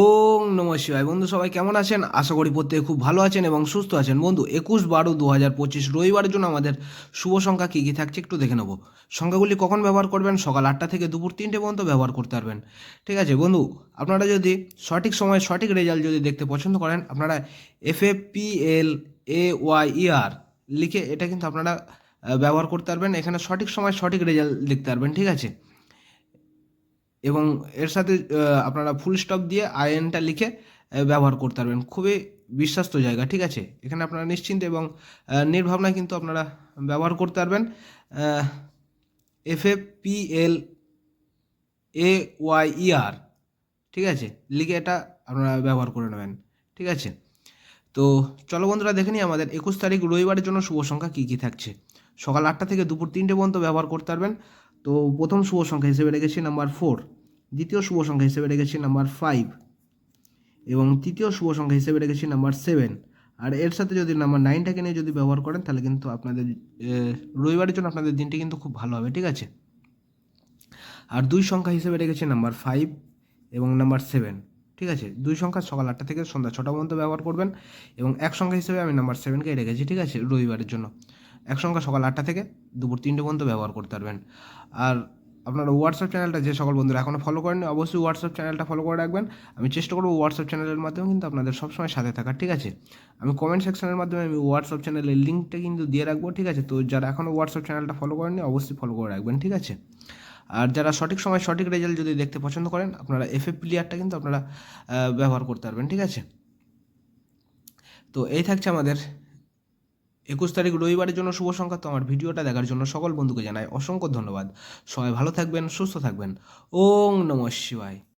ওং নমঃ শিবায়। বন্ধু সবাই কেমন আছেন? আশা করি প্রত্যেকে খুব ভালো আছেন এবং সুস্থ আছেন। বন্ধু 21/12/2025 রবিবারের জন্য আমাদের শুভ সংখ্যা কী কী থাকছে একটু দেখে নেব। সংখ্যাগুলি কখন ব্যবহার করবেন? সকাল 8টা থেকে দুপুর 3টে পর্যন্ত ব্যবহার করতে পারবেন। ঠিক আছে বন্ধু, আপনারা যদি সঠিক সময়ে সঠিক রেজাল্ট যদি দেখতে পছন্দ করেন, আপনারা FAPLAYER লিখে এটা কিন্তু আপনারা ব্যবহার করতে পারবেন। এখানে সঠিক সময় সঠিক রেজাল্ট দেখতে পারবেন। ঠিক আছে, এবং এর সাথে আপনারা ফুল স্টপ দিয়ে আইএনটা লিখে ব্যবহার করতে পারবেন। খুবই বিশ্বস্ত জায়গা। ঠিক আছে, এখানে আপনারা নিশ্চিন্তে এবং নির্ভাবনায় কিন্তু আপনারা ব্যবহার করতে পারবেন। FAPLAYER, ঠিক আছে, লিখে এটা আপনারা ব্যবহার করে নেবেন। ঠিক আছে, তো চলো বন্ধুরা দেখে নিই আমাদের 21 তারিখ রবিবারের জন্য শুভ সংখ্যা কী কী থাকছে। সকাল 8টা থেকে দুপুর 3টে পর্যন্ত ব্যবহার করতে পারবেন। তো প্রথম শুভ সংখ্যা হিসেবে রেখেছি নাম্বার 4, দ্বিতীয় শুভ সংখ্যা হিসেবে রেখেছি নাম্বার 5 এবং তৃতীয় শুভ সংখ্যা হিসেবে রেখেছি নাম্বার 7। আর এর সাথে যদি নাম্বার 9টাকে নিয়ে যদি ব্যবহার করেন তাহলে কিন্তু আপনাদের রবিবারের জন্য আপনাদের দিনটি কিন্তু খুব ভালো হবে। ঠিক আছে, আর দুই সংখ্যা হিসেবে রেখেছি নাম্বার 5 এবং নাম্বার 7। ঠিক আছে, দুই সংখ্যা সকাল 8টা থেকে সন্ধ্যা 6টা পর্যন্ত ব্যবহার করবেন এবং এক সংখ্যা হিসেবে আমি নাম্বার 7কে রেখেছি। ঠিক আছে, রবিবারের জন্য এক সংখ্যা সকাল 8টা থেকে দুপুর 3টে পর্যন্ত ব্যবহার করতে পারবেন। আর আপনারা হোয়াটসঅ্যাপ চ্যানেলটা যে সকল বন্ধুরা এখনও ফলো করেননি অবশ্যই হোয়াটসঅ্যাপ চ্যানেলটা ফলো করে রাখবেন। আমি চেষ্টা করবো হোয়াটসঅ্যাপ চ্যানেলের মাধ্যমে কিন্তু আপনাদের সবসময় সাথে থাকার। ঠিক আছে, আমি কমেন্ট সেকশনের মাধ্যমে আমি হোয়াটসঅ্যাপ চ্যানেলের লিঙ্কটা কিন্তু দিয়ে রাখবো। ঠিক আছে, তো যারা এখনও হোয়াটসঅ্যাপ চ্যানেলটা ফলো করেননি অবশ্যই ফলো করে রাখবেন। ঠিক আছে, আর যারা সঠিক সময় সঠিক রেজাল্ট যদি দেখতে পছন্দ করেন আপনারা FAPLAYERটা কিন্তু আপনারা ব্যবহার করতে পারবেন। ঠিক আছে, তো এই থাকছে আমাদের 21 তারিখ রবিবারের জন্য শুভ সংখ্যা। তো আমার ভিডিওটা দেখার জন্য সকল বন্ধুকে জানাই অসংখ্য ধন্যবাদ। সবাই ভালো থাকবেন, সুস্থ থাকবেন। ওং নমঃ শিবায়।